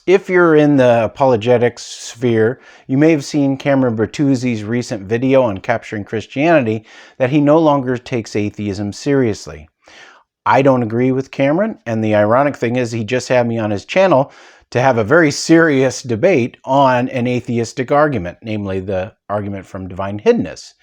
If you're in the apologetics sphere, you may have seen Cameron Bertuzzi's recent video on capturing Christianity that he no longer takes atheism seriously. I don't agree with Cameron, and the ironic thing is he just had me on his channel to have a very serious debate on an atheistic argument, namely the argument from divine hiddenness.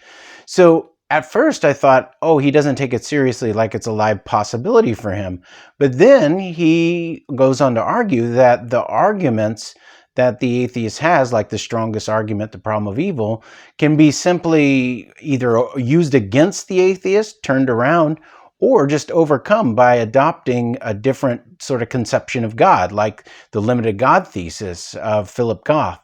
So at first I thought, oh, he doesn't take it seriously, like it's a live possibility for him. But then he goes on to argue that the arguments that the atheist has, like the strongest argument, the problem of evil, can be simply either used against the atheist, turned around, or just overcome by adopting a different sort of conception of God, like the limited God thesis of Philip Goff.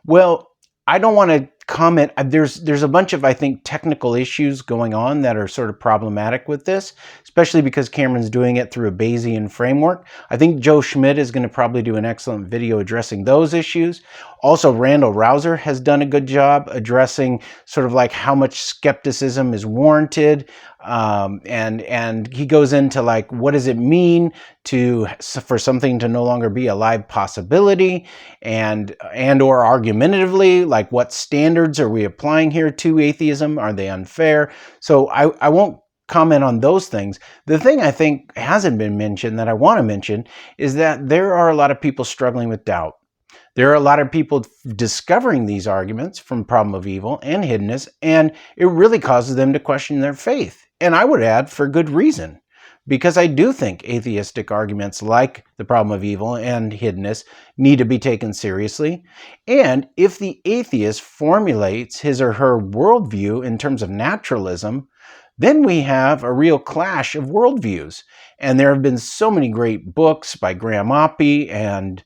Well, I don't want to comment. There's a bunch of, I think, technical issues going on that are sort of problematic with this, especially because Cameron's doing it through a Bayesian framework. I think Joe Schmidt is going to probably do an excellent video addressing those issues. Also, Randall Rouser has done a good job addressing sort of like how much skepticism is warranted. And he goes into like, what does it mean for something to no longer be a live possibility, and or argumentatively, like what standards are we applying here to atheism? Are they unfair? So I won't comment on those things. The thing I think hasn't been mentioned that I want to mention is that there are a lot of people struggling with doubt. There are a lot of people discovering these arguments from problem of evil and hiddenness, and it really causes them to question their faith. And I would add, for good reason, because I do think atheistic arguments like the problem of evil and hiddenness need to be taken seriously. And if the atheist formulates his or her worldview in terms of naturalism, then we have a real clash of worldviews. And there have been so many great books by Graham Oppy and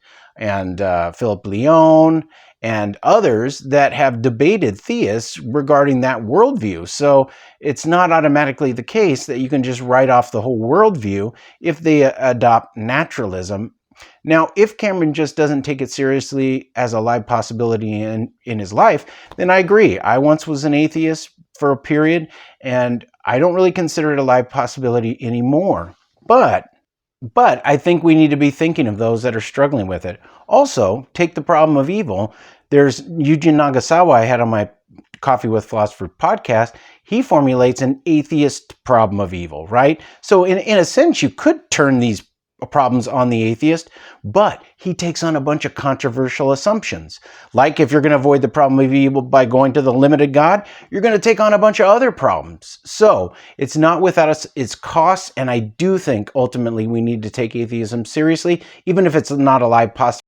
Philip Leone and others that have debated theists regarding that worldview. So it's not automatically the case that you can just write off the whole worldview if they adopt naturalism. Now, if Cameron just doesn't take it seriously as a live possibility in his life, then I agree. I once was an atheist for a period, and I don't really consider it a live possibility anymore. But I think we need to be thinking of those that are struggling with it. Also, take the problem of evil. There's Eugene Nagasawa I had on my Coffee with Philosopher podcast. He formulates an atheist problem of evil, right? So in a sense, you could turn these problems on the atheist, but he takes on a bunch of controversial assumptions. Like if you're going to avoid the problem of evil by going to the limited God, you're going to take on a bunch of other problems. So it's not without its costs, and I do think ultimately we need to take atheism seriously, even if it's not a live possibility.